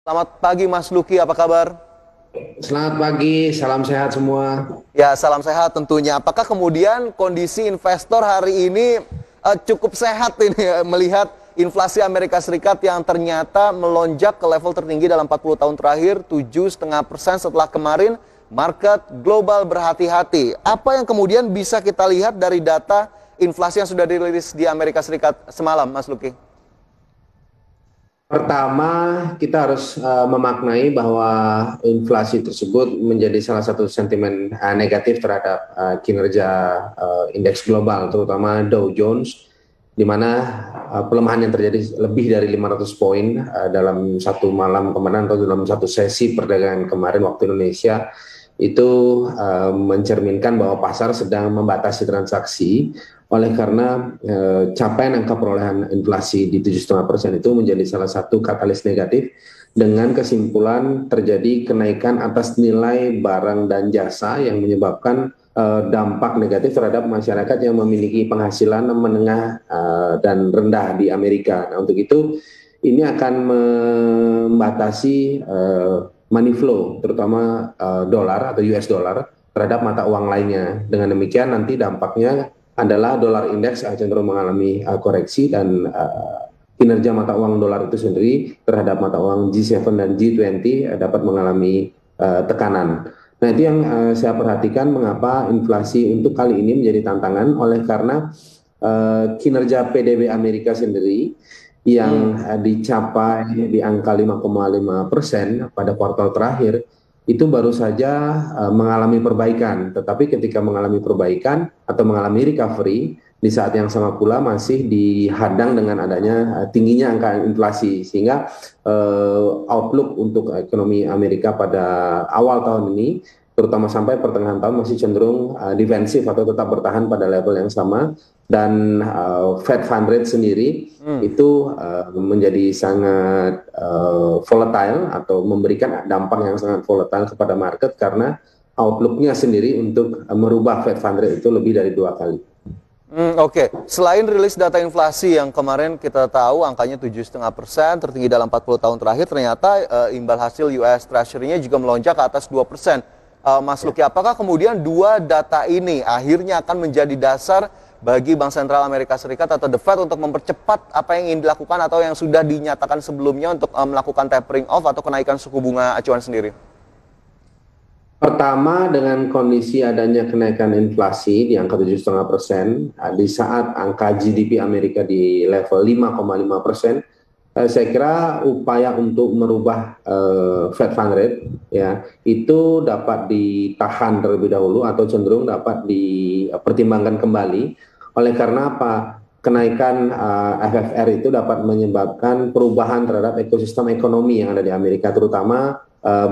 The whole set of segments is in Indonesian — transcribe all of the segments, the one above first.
Selamat pagi Mas Luki, apa kabar? Selamat pagi, salam sehat semua. Ya, salam sehat tentunya. Apakah kemudian kondisi investor hari ini cukup sehat ini melihat inflasi Amerika Serikat yang ternyata melonjak ke level tertinggi dalam 40 tahun terakhir, 7,5% setelah kemarin market global berhati-hati. Apa yang kemudian bisa kita lihat dari data inflasi yang sudah dirilis di Amerika Serikat semalam, Mas Luki? Pertama, kita harus memaknai bahwa inflasi tersebut menjadi salah satu sentimen negatif terhadap kinerja indeks global, terutama Dow Jones, di mana pelemahan yang terjadi lebih dari 500 poin dalam satu malam kemarin atau dalam satu sesi perdagangan kemarin waktu Indonesia itu mencerminkan bahwa pasar sedang membatasi transaksi oleh karena capaian angka perolehan inflasi di 7,5% itu menjadi salah satu katalis negatif dengan kesimpulan terjadi kenaikan atas nilai barang dan jasa yang menyebabkan dampak negatif terhadap masyarakat yang memiliki penghasilan menengah dan rendah di Amerika. Nah, untuk itu ini akan membatasi money flow, terutama dolar atau US dollar terhadap mata uang lainnya. Dengan demikian nanti dampaknya adalah dolar indeks cenderung mengalami koreksi dan kinerja mata uang dolar itu sendiri terhadap mata uang G7 dan G20 dapat mengalami tekanan. Nah, itu yang saya perhatikan mengapa inflasi untuk kali ini menjadi tantangan oleh karena kinerja PDB Amerika sendiri yang dicapai di angka 5,5% pada kuartal terakhir itu baru saja mengalami perbaikan. Tetapi ketika mengalami perbaikan atau mengalami recovery, di saat yang sama pula masih dihadang dengan adanya tingginya angka inflasi, sehingga outlook untuk ekonomi Amerika pada awal tahun ini, terutama sampai pertengahan tahun, masih cenderung defensif atau tetap bertahan pada level yang sama. Dan Fed Fund Rate sendiri itu menjadi sangat volatile atau memberikan dampak yang sangat volatile kepada market karena outlooknya sendiri untuk merubah Fed Fund Rate itu lebih dari 2 kali. Oke. Selain rilis data inflasi yang kemarin kita tahu angkanya 7,5% tertinggi dalam 40 tahun terakhir, ternyata imbal hasil US Treasury-nya juga melonjak ke atas 2%. Mas Luki, apakah kemudian dua data ini akhirnya akan menjadi dasar bagi Bank Sentral Amerika Serikat atau The Fed untuk mempercepat apa yang ingin dilakukan atau yang sudah dinyatakan sebelumnya untuk melakukan tapering off atau kenaikan suku bunga acuan sendiri? Pertama, dengan kondisi adanya kenaikan inflasi di angka 7,5%, di saat angka GDP Amerika di level 5,5%, saya kira upaya untuk merubah Fed Fund Rate ya itu dapat ditahan terlebih dahulu atau cenderung dapat dipertimbangkan kembali. Oleh karena apa? Kenaikan FFR itu dapat menyebabkan perubahan terhadap ekosistem ekonomi yang ada di Amerika, terutama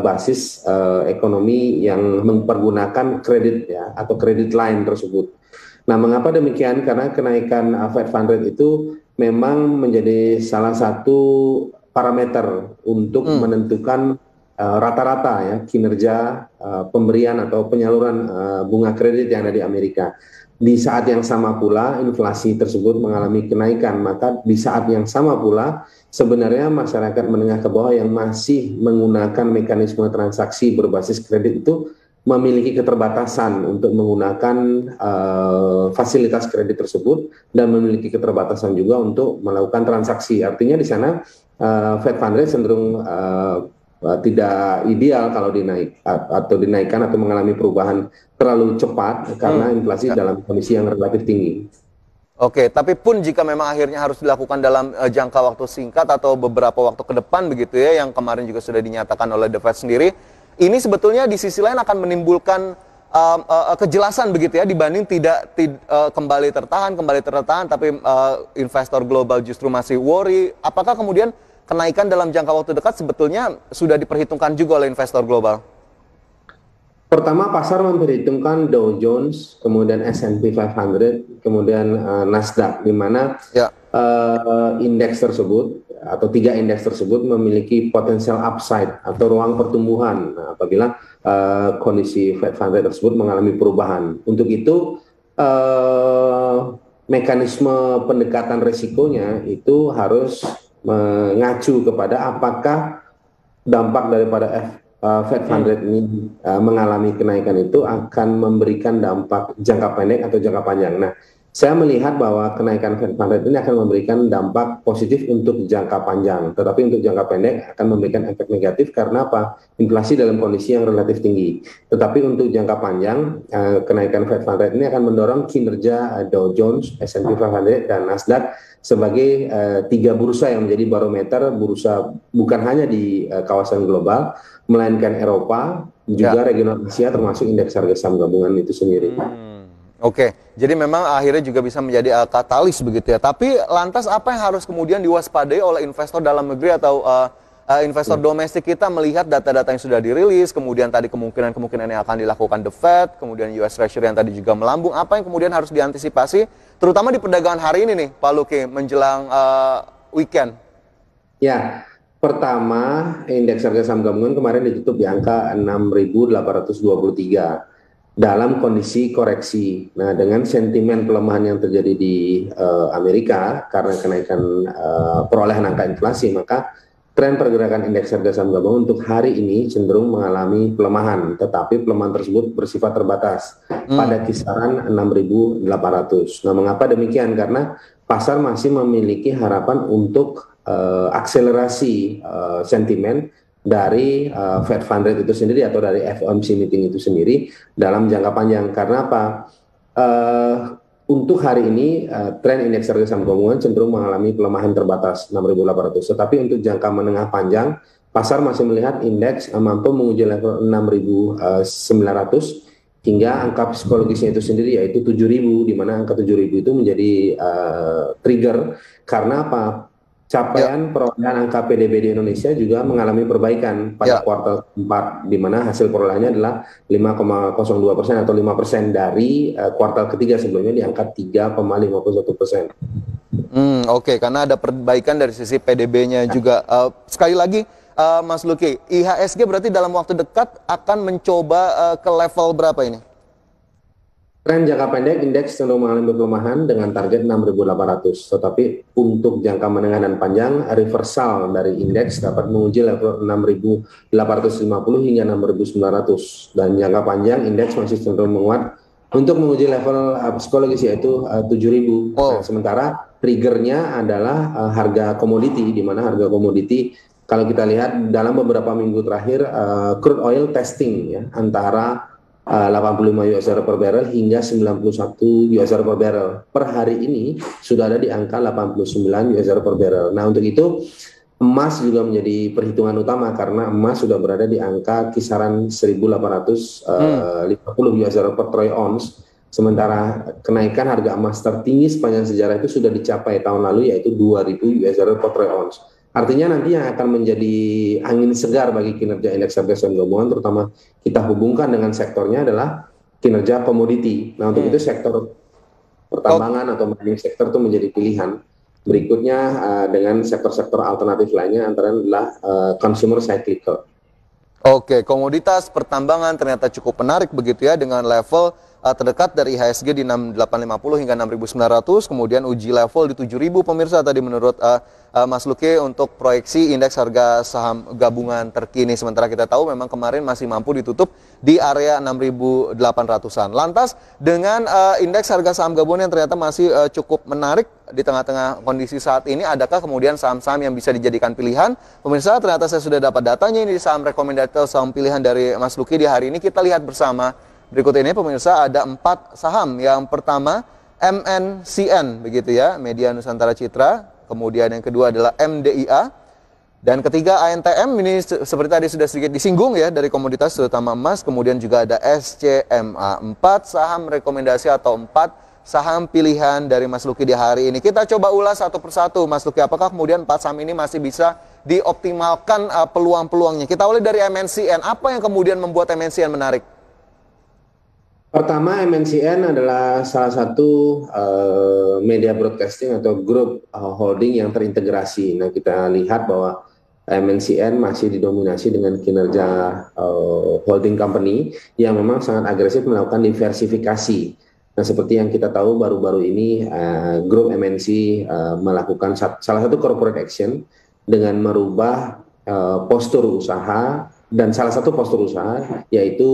basis ekonomi yang mempergunakan kredit ya atau kredit line tersebut. Nah, mengapa demikian? Karena kenaikan Fed Fund Rate itu memang menjadi salah satu parameter untuk menentukan rata-rata ya kinerja pemberian atau penyaluran bunga kredit yang ada di Amerika. Di saat yang sama pula inflasi tersebut mengalami kenaikan, maka di saat yang sama pula sebenarnya masyarakat menengah ke bawah yang masih menggunakan mekanisme transaksi berbasis kredit itu memiliki keterbatasan untuk menggunakan fasilitas kredit tersebut dan memiliki keterbatasan juga untuk melakukan transaksi. Artinya di sana Fed Fund Rate cenderung tidak ideal kalau dinaik atau dinaikkan atau mengalami perubahan terlalu cepat karena inflasi Ya. dalam kondisi yang relatif tinggi. Oke, tapi pun jika memang akhirnya harus dilakukan dalam jangka waktu singkat atau beberapa waktu ke depan begitu ya, yang kemarin juga sudah dinyatakan oleh The Fed sendiri, ini sebetulnya di sisi lain akan menimbulkan kejelasan begitu ya, dibanding kembali tertahan, tapi investor global justru masih worry. Apakah kemudian kenaikan dalam jangka waktu dekat sebetulnya sudah diperhitungkan juga oleh investor global? Pertama, pasar memperhitungkan Dow Jones, kemudian S&P 500, kemudian Nasdaq, di mana Ya. indeks tersebut atau tiga indeks tersebut memiliki potensial upside atau ruang pertumbuhan apabila kondisi Fed Fund Rate tersebut mengalami perubahan. Untuk itu, mekanisme pendekatan risikonya itu harus mengacu kepada apakah dampak daripada Fed Fund Rate ini mengalami kenaikan itu akan memberikan dampak jangka pendek atau jangka panjang. Nah, saya melihat bahwa kenaikan Fed Fund Rate ini akan memberikan dampak positif untuk jangka panjang, tetapi untuk jangka pendek akan memberikan efek negatif karena apa? Inflasi dalam kondisi yang relatif tinggi. Tetapi untuk jangka panjang, kenaikan Fed Fund Rate ini akan mendorong kinerja Dow Jones, S&P 500, dan Nasdaq sebagai tiga bursa yang menjadi barometer bursa bukan hanya di kawasan global, melainkan Eropa, juga regional Asia, termasuk indeks harga saham gabungan itu sendiri. Oke, jadi memang akhirnya juga bisa menjadi katalis begitu ya. Tapi lantas apa yang harus kemudian diwaspadai oleh investor dalam negeri atau investor domestik kita melihat data-data yang sudah dirilis, kemudian tadi kemungkinan yang akan dilakukan The Fed, kemudian US Treasury yang tadi juga melambung, apa yang kemudian harus diantisipasi, terutama di perdagangan hari ini nih, Pak Luki, menjelang weekend? Ya, pertama, indeks harga saham gabungan kemarin ditutup di angka 6.823 dalam kondisi koreksi. Nah, dengan sentimen pelemahan yang terjadi di Amerika karena kenaikan perolehan angka inflasi, maka tren pergerakan indeks harga saham gabungan untuk hari ini cenderung mengalami pelemahan, tetapi pelemahan tersebut bersifat terbatas pada kisaran 6.800. Nah, mengapa demikian? Karena pasar masih memiliki harapan untuk akselerasi sentimen dari Fed Fund Rate itu sendiri atau dari FOMC meeting itu sendiri dalam jangka panjang. Karena apa? Untuk hari ini tren indeks harga saham gabungan cenderung mengalami pelemahan terbatas 6.800. Tetapi untuk jangka menengah panjang, pasar masih melihat indeks mampu menguji level 6.900 hingga angka psikologisnya itu sendiri yaitu 7.000, di mana angka 7.000 itu menjadi trigger karena apa? Capaian perolehan angka PDB di Indonesia juga mengalami perbaikan pada kuartal 4, di mana hasil perolehannya adalah 5,02% atau 5% dari kuartal ketiga sebelumnya di angka 3,51%. Oke, karena ada perbaikan dari sisi PDB-nya juga. Sekali lagi, Mas Luki, IHSG berarti dalam waktu dekat akan mencoba ke level berapa ini? Tren jangka pendek indeks cenderung mengalami pelemahan dengan target 6.800, tetapi untuk jangka menengah dan panjang reversal dari indeks dapat menguji level 6.850 hingga 6.900, dan jangka panjang indeks masih cenderung menguat untuk menguji level psikologis yaitu 7.000. Nah, sementara triggernya adalah harga komoditi, di mana harga komoditi kalau kita lihat dalam beberapa minggu terakhir crude oil testing ya antara 85 US dollar per barrel hingga 91 US dollar per barrel. Per hari ini sudah ada di angka 89 US dollar per barrel. Nah, untuk itu emas juga menjadi perhitungan utama karena emas sudah berada di angka kisaran 1.850 US dollar per troy ounce. Sementara kenaikan harga emas tertinggi sepanjang sejarah itu sudah dicapai tahun lalu yaitu 2.000 US dollar per troy ounce. Artinya nanti yang akan menjadi angin segar bagi kinerja indeks harga saham gabungan, terutama kita hubungkan dengan sektornya adalah kinerja komoditi. Nah, untuk itu sektor pertambangan atau mining sektor itu menjadi pilihan. Berikutnya dengan sektor-sektor alternatif lainnya antara adalah consumer cyclical. Oke, komoditas pertambangan ternyata cukup menarik begitu ya dengan level terdekat dari IHSG di 6.850 hingga 6.900, kemudian uji level di 7.000 pemirsa tadi menurut Mas Luki untuk proyeksi indeks harga saham gabungan terkini. Sementara kita tahu memang kemarin masih mampu ditutup di area 6.800-an. Lantas dengan indeks harga saham gabungan yang ternyata masih cukup menarik di tengah-tengah kondisi saat ini, adakah kemudian saham-saham yang bisa dijadikan pilihan? Pemirsa, ternyata saya sudah dapat datanya ini di saham rekomendasi saham pilihan dari Mas Luki di hari ini. Kita lihat bersama. Berikut ini pemirsa ada 4 saham. Yang pertama MNCN begitu ya, Media Nusantara Citra. Kemudian yang kedua adalah MDIA. Dan ketiga ANTM, ini seperti tadi sudah sedikit disinggung ya dari komoditas terutama emas. Kemudian juga ada SCMA. 4 saham rekomendasi atau 4 saham pilihan dari Mas Luki di hari ini. Kita coba ulas satu persatu Mas Luki. Apakah kemudian 4 saham ini masih bisa dioptimalkan peluang-peluangnya? Kita mulai dari MNCN. Apa yang kemudian membuat MNCN menarik? Pertama, MNCN adalah salah satu media broadcasting atau grup holding yang terintegrasi. Nah, kita lihat bahwa MNCN masih didominasi dengan kinerja holding company yang memang sangat agresif melakukan diversifikasi. Nah, seperti yang kita tahu baru-baru ini grup MNC melakukan salah satu corporate action dengan merubah postur usaha, dan salah satu postur usaha yaitu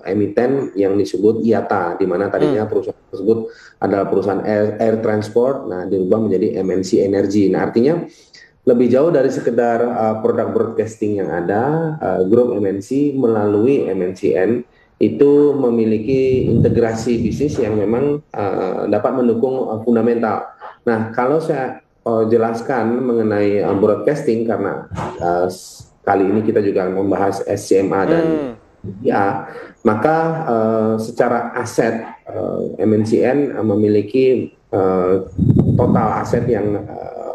emiten yang disebut IATA, di mana tadinya perusahaan tersebut adalah perusahaan air transport, nah dirubah menjadi MNC Energy. Nah artinya lebih jauh dari sekedar produk broadcasting yang ada, grup MNC melalui MNCN itu memiliki integrasi bisnis yang memang dapat mendukung fundamental. Nah, kalau saya jelaskan mengenai broadcasting, karena kali ini kita juga membahas SCMA dan ya, maka secara aset MNCN memiliki total aset yang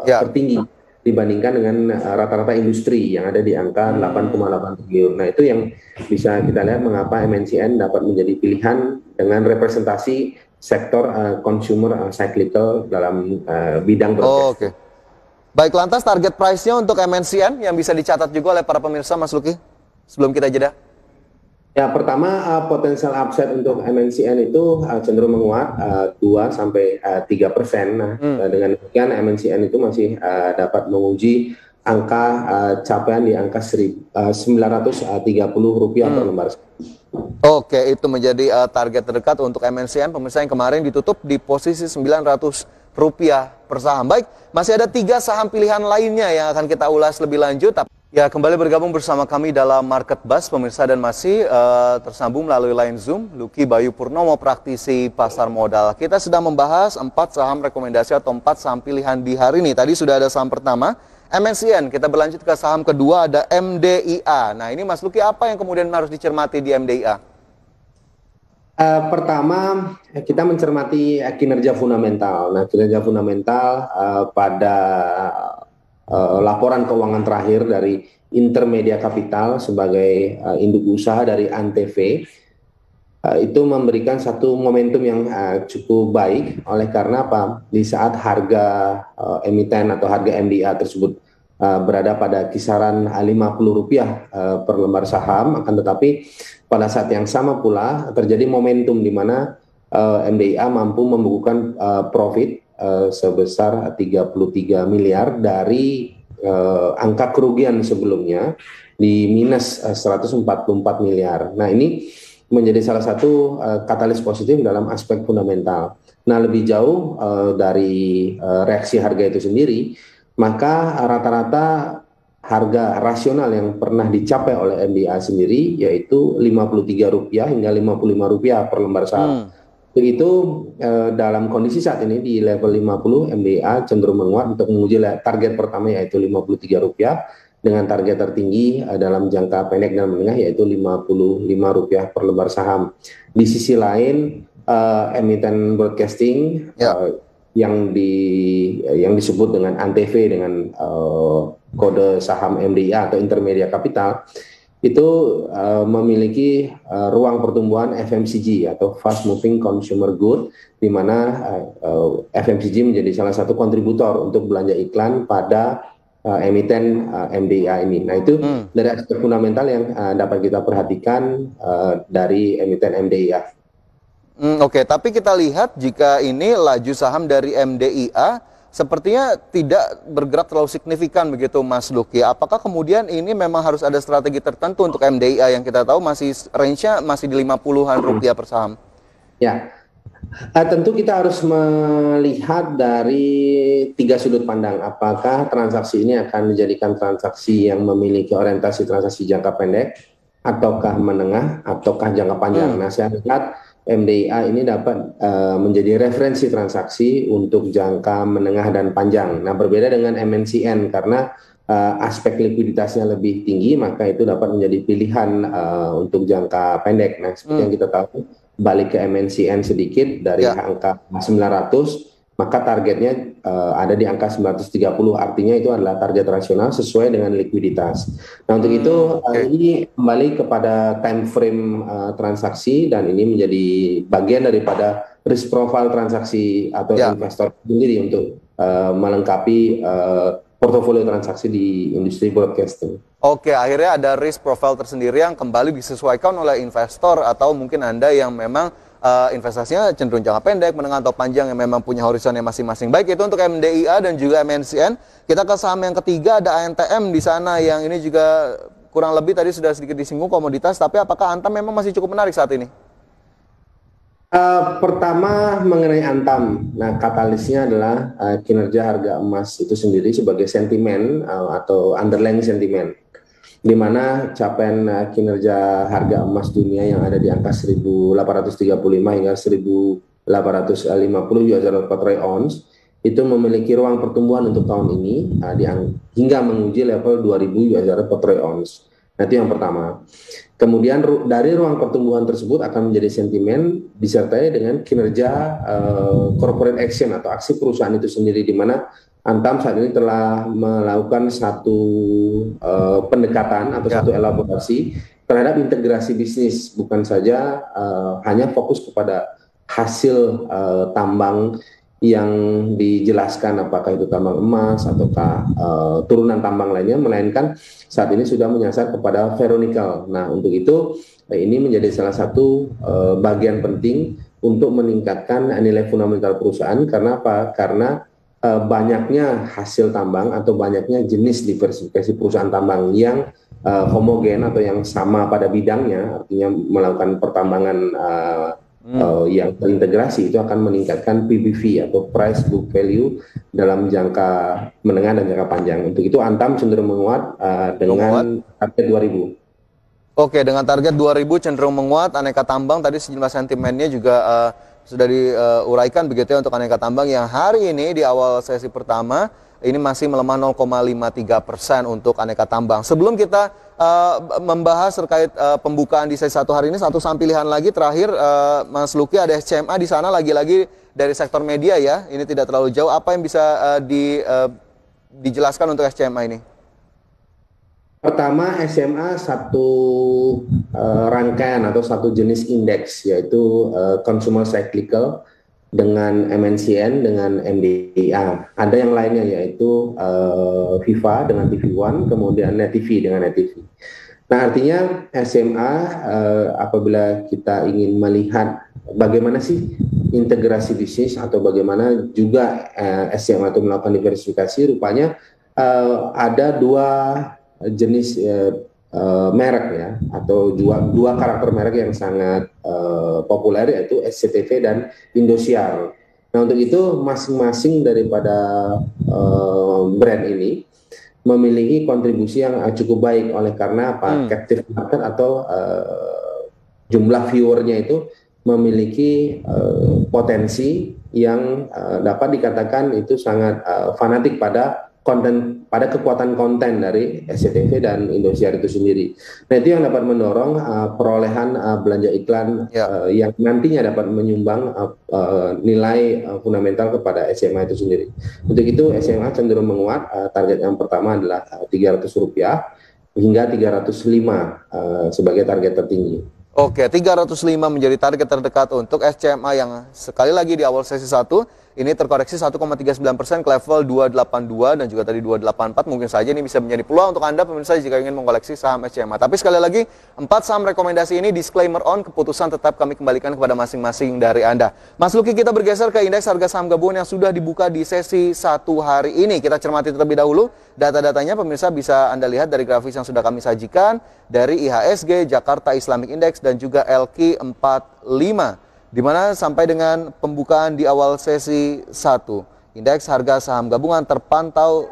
tertinggi dibandingkan dengan rata-rata industri yang ada di angka 8,8 triliun. Nah, itu yang bisa kita lihat mengapa MNCN dapat menjadi pilihan dengan representasi sektor consumer cyclical dalam bidang broadcasting. Baik, lantas target price-nya untuk MNCN yang bisa dicatat juga oleh para pemirsa, Mas Luki, sebelum kita jeda? Ya, pertama potensial upside untuk MNCN itu cenderung menguat 2-3%. Nah, dengan demikian MNCN itu masih dapat menguji angka capaian di angka Rp930 per lembar. Oke, itu menjadi target terdekat untuk MNCN, pemirsa, yang kemarin ditutup di posisi Rp900 per saham. Baik, masih ada 3 saham pilihan lainnya yang akan kita ulas lebih lanjut. Ya, kembali bergabung bersama kami dalam Market Buzz, pemirsa, dan masih tersambung melalui line Zoom, Luki Bayu Purnomo, praktisi pasar modal. Kita sedang membahas 4 saham rekomendasi atau 4 saham pilihan di hari ini. Tadi sudah ada saham pertama, MNCN. Kita berlanjut ke saham kedua, ada MDIA. Nah, ini Mas Luki, apa yang kemudian harus dicermati di MDIA? Pertama, kita mencermati kinerja fundamental. Nah, kinerja fundamental pada laporan keuangan terakhir dari Intermedia Capital sebagai induk usaha dari Antv itu memberikan satu momentum yang cukup baik. Oleh karena apa? Di saat harga emiten atau harga MDA tersebut berada pada kisaran Rp50 per lembar saham, akan tetapi pada saat yang sama pula terjadi momentum di mana MDIA mampu membukukan profit sebesar 33 miliar dari angka kerugian sebelumnya di minus 144 miliar. Nah, ini menjadi salah satu katalis positif dalam aspek fundamental. Nah, lebih jauh dari reaksi harga itu sendiri, maka rata-rata harga rasional yang pernah dicapai oleh MDA sendiri yaitu Rp53 hingga Rp55 per lembar saham. Begitu dalam kondisi saat ini di level 50, MDA cenderung menguat untuk menguji target pertama yaitu Rp53 dengan target tertinggi dalam jangka pendek dan menengah yaitu Rp55 per lembar saham. Di sisi lain, emiten broadcasting yang disebut dengan Antv dengan kode saham MDIA atau Intermedia Capital itu memiliki ruang pertumbuhan FMCG atau Fast Moving Consumer Good, di mana FMCG menjadi salah satu kontributor untuk belanja iklan pada emiten MDIA ini. Nah, itu dari aspek fundamental yang dapat kita perhatikan dari emiten MDIA. Oke, tapi kita lihat jika ini laju saham dari MDIA sepertinya tidak bergerak terlalu signifikan begitu, Mas Luki. Apakah kemudian ini memang harus ada strategi tertentu untuk MDIA yang kita tahu masih range-nya masih di Rp50 per saham? Ya, tentu kita harus melihat dari 3 sudut pandang. Apakah transaksi ini akan dijadikan transaksi yang memiliki orientasi transaksi jangka pendek, ataukah menengah, ataukah jangka panjang. Nah, saya lihat MDIA ini dapat menjadi referensi transaksi untuk jangka menengah dan panjang. Nah, berbeda dengan MNCN karena aspek likuiditasnya lebih tinggi, maka itu dapat menjadi pilihan untuk jangka pendek. Nah, seperti yang kita tahu, balik ke MNCN sedikit dari angka 900, maka targetnya ada di angka 930, artinya itu adalah target rasional sesuai dengan likuiditas. Nah, untuk itu ini kembali kepada time frame transaksi, dan ini menjadi bagian daripada risk profile transaksi atau investor sendiri untuk melengkapi portofolio transaksi di industri broadcasting. Oke, akhirnya ada risk profile tersendiri yang kembali disesuaikan oleh investor atau mungkin Anda yang memang investasinya cenderung jangka pendek, menengah atau panjang yang memang punya horizonnya masing-masing. Baik, itu untuk MDIA dan juga MNCN. Kita ke saham yang ketiga, ada ANTM di sana yang ini juga kurang lebih tadi sudah sedikit disinggung komoditas, tapi apakah Antam memang masih cukup menarik saat ini? Pertama mengenai Antam, nah katalisnya adalah kinerja harga emas itu sendiri sebagai sentimen atau underlying sentimen, di mana capaian kinerja harga emas dunia yang ada di angka 1.835 hingga 1.850 US dollar per troy ounce itu memiliki ruang pertumbuhan untuk tahun ini hingga menguji level 2.000 US dollar per troy ounce. Nah, itu yang pertama. Kemudian dari ruang pertumbuhan tersebut akan menjadi sentimen disertai dengan kinerja corporate action atau aksi perusahaan itu sendiri, di mana Antam saat ini telah melakukan satu pendekatan atau satu elaborasi terhadap integrasi bisnis, bukan saja hanya fokus kepada hasil tambang yang dijelaskan apakah itu tambang emas ataukah turunan tambang lainnya, melainkan saat ini sudah menyasar kepada ferronikel. Nah, untuk itu ini menjadi salah satu bagian penting untuk meningkatkan nilai fundamental perusahaan. Karena apa? Karena banyaknya hasil tambang atau banyaknya jenis diversifikasi perusahaan tambang yang homogen atau yang sama pada bidangnya, artinya melakukan pertambangan yang terintegrasi, itu akan meningkatkan PBV atau price book value dalam jangka menengah dan jangka panjang. Untuk itu Antam cenderung menguat dengan target 2000. Oke, dengan target 2000 cenderung menguat. Aneka tambang tadi sejumlah sentimennya juga sudah diuraikan begitu ya untuk aneka tambang yang hari ini di awal sesi pertama ini masih melemah 0,53% untuk aneka tambang. Sebelum kita membahas terkait pembukaan di sesi 1 hari ini, satu saham pilihan lagi terakhir, Mas Luki, ada SCMA di sana lagi-lagi dari sektor media ya. Ini tidak terlalu jauh. Apa yang bisa dijelaskan untuk SCMA ini? Pertama, SMA satu rangkaian atau satu jenis indeks, yaitu consumer cyclical dengan MNCN dengan MDIA. Ada yang lainnya yaitu Viva dengan TV1, kemudian NetTV dengan NetTV. Nah, artinya SMA apabila kita ingin melihat bagaimana sih integrasi bisnis atau bagaimana juga SMA itu melakukan diversifikasi, rupanya ada dua jenis merek ya, atau dua karakter merek yang sangat populer, yaitu SCTV dan Indosiar. Nah, untuk itu masing-masing daripada brand ini memiliki kontribusi yang cukup baik, oleh karena apa? Captive market atau jumlah viewernya itu memiliki potensi yang dapat dikatakan itu sangat fanatik pada kekuatan konten dari SCTV dan Indosiar itu sendiri. Nah, itu yang dapat mendorong perolehan belanja iklan yang nantinya dapat menyumbang nilai fundamental kepada SMA itu sendiri. Untuk itu SMA cenderung menguat. Target yang pertama adalah Rp300 hingga 305 sebagai target tertinggi. Oke, 305 menjadi target terdekat untuk SCMA yang sekali lagi di awal sesi 1 ini terkoreksi 1,39% ke level 282 dan juga tadi 284. Mungkin saja ini bisa menjadi peluang untuk Anda pemirsa jika ingin mengoleksi saham SCMA. Tapi sekali lagi, 4 saham rekomendasi ini disclaimer on, keputusan tetap kami kembalikan kepada masing-masing dari Anda. Mas Luki, kita bergeser ke indeks harga saham gabungan yang sudah dibuka di sesi 1 hari ini. Kita cermati terlebih dahulu data-datanya, pemirsa bisa Anda lihat dari grafis yang sudah kami sajikan dari IHSG, Jakarta Islamic Index dan juga LQ45. Di mana sampai dengan pembukaan di awal sesi 1, indeks harga saham gabungan terpantau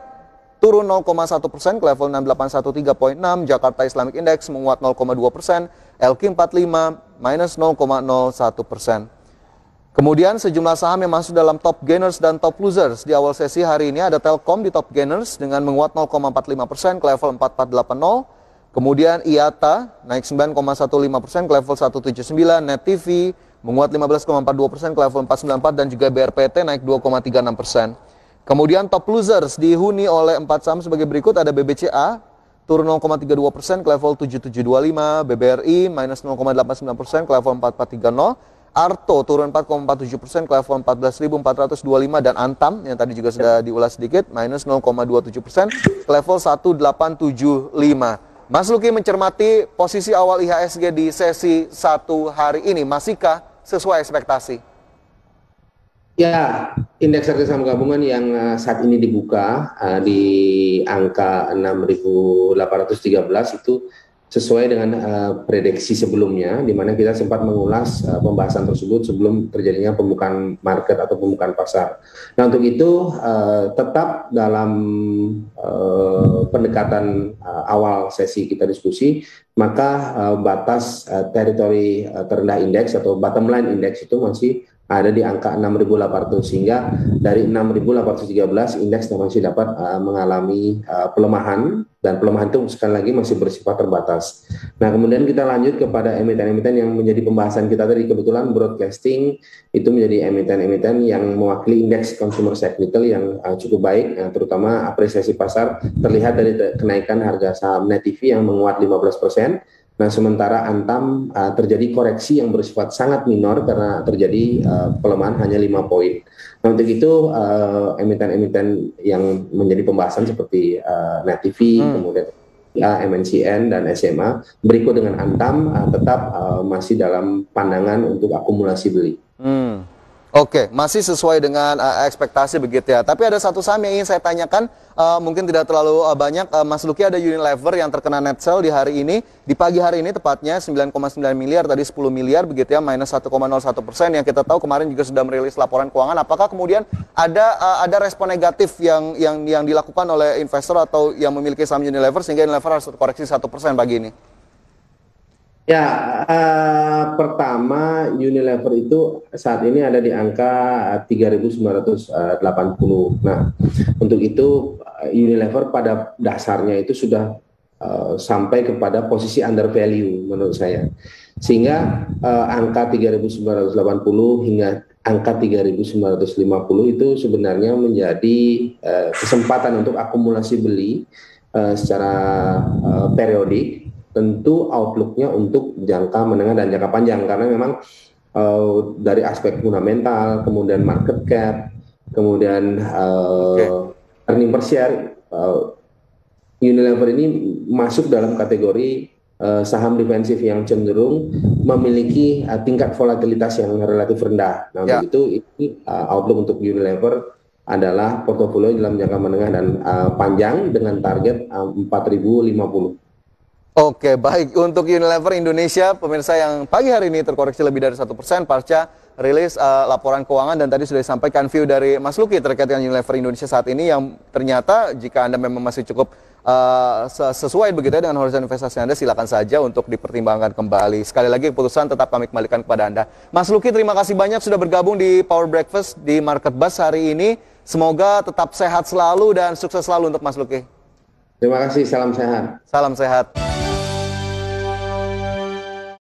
turun 0,1% ke level 6813.6, Jakarta Islamic Index menguat 0,2%, LQ45 minus 0,01%. Kemudian sejumlah saham yang masuk dalam top gainers dan top losers di awal sesi hari ini ada Telkom di top gainers dengan menguat 0,45% ke level 4480. Kemudian IATA naik 9,15% ke level 179, NetTV menguat 15,42% ke level 494 dan juga BRPT naik 2,36%. Kemudian top losers dihuni oleh 4 saham sebagai berikut, ada BBCA turun 0,32% ke level 7725, BBRI minus 0,89% ke level 4430, Arto turun 4,47% ke level 14.425 dan Antam yang tadi juga sudah diulas sedikit minus 0,27% ke level 1875. Mas Luki mencermati posisi awal IHSG di sesi 1 hari ini, masihkah sesuai ekspektasi? Ya, indeks harga saham gabungan yang saat ini dibuka di angka 6.813 itu sesuai dengan prediksi sebelumnya, di mana kita sempat mengulas pembahasan tersebut sebelum terjadinya pembukaan market atau pembukaan pasar. Nah, untuk itu tetap dalam pendekatan awal sesi kita diskusi, maka batas teritori terendah indeks atau bottom line indeks itu masih ada di angka 6.800, sehingga dari 6.813 indeks masih dapat mengalami pelemahan, dan pelemahan itu sekali lagi masih bersifat terbatas. Nah, kemudian kita lanjut kepada emiten-emiten yang menjadi pembahasan kita tadi. Kebetulan broadcasting itu menjadi emiten-emiten yang mewakili indeks consumer cyclical yang cukup baik, terutama apresiasi pasar terlihat dari kenaikan harga saham Net TV yang menguat 15%. Nah, sementara Antam terjadi koreksi yang bersifat sangat minor karena terjadi pelemahan hanya 5 poin. Nah, untuk itu emiten-emiten yang menjadi pembahasan seperti Net TV, kemudian MNCN dan SMA, berikut dengan Antam tetap masih dalam pandangan untuk akumulasi beli. Oke, masih sesuai dengan ekspektasi begitu ya. Tapi ada satu saham yang ingin saya tanyakan, mungkin tidak terlalu banyak. Mas Luki, ada Unilever yang terkena net sell di hari ini, di pagi hari ini tepatnya 9,9 miliar, tadi 10 miliar begitu ya, minus 1,01%. Yang kita tahu kemarin juga sudah merilis laporan keuangan. Apakah kemudian ada respon negatif yang dilakukan oleh investor atau yang memiliki saham Unilever sehingga Unilever harus koreksi 1% pagi ini? Ya, pertama Unilever itu saat ini ada di angka 3.980. Nah, untuk itu Unilever pada dasarnya itu sudah sampai kepada posisi under value menurut saya. Sehingga angka 3.980 hingga angka 3.950 itu sebenarnya menjadi kesempatan untuk akumulasi beli secara periodik. Tentu outlook-nya untuk jangka menengah dan jangka panjang, karena memang dari aspek fundamental, kemudian market cap, kemudian earning per share, Unilever ini masuk dalam kategori saham defensif yang cenderung memiliki tingkat volatilitas yang relatif rendah. Nah, untuk itu ini outlook untuk Unilever adalah portofolio dalam jangka menengah dan panjang dengan target 4.050. Oke, baik. Untuk Unilever Indonesia, pemirsa yang pagi hari ini terkoreksi lebih dari 1%, pasca rilis laporan keuangan, dan tadi sudah disampaikan view dari Mas Luki terkait dengan Unilever Indonesia saat ini, yang ternyata jika Anda memang masih cukup sesuai begitu dengan horizon investasi Anda, silakan saja untuk dipertimbangkan kembali. Sekali lagi, keputusan tetap kami kembalikan kepada Anda. Mas Luki, terima kasih banyak sudah bergabung di Power Breakfast di Market Buzz hari ini. Semoga tetap sehat selalu dan sukses selalu untuk Mas Luki. Terima kasih, salam sehat. Salam sehat.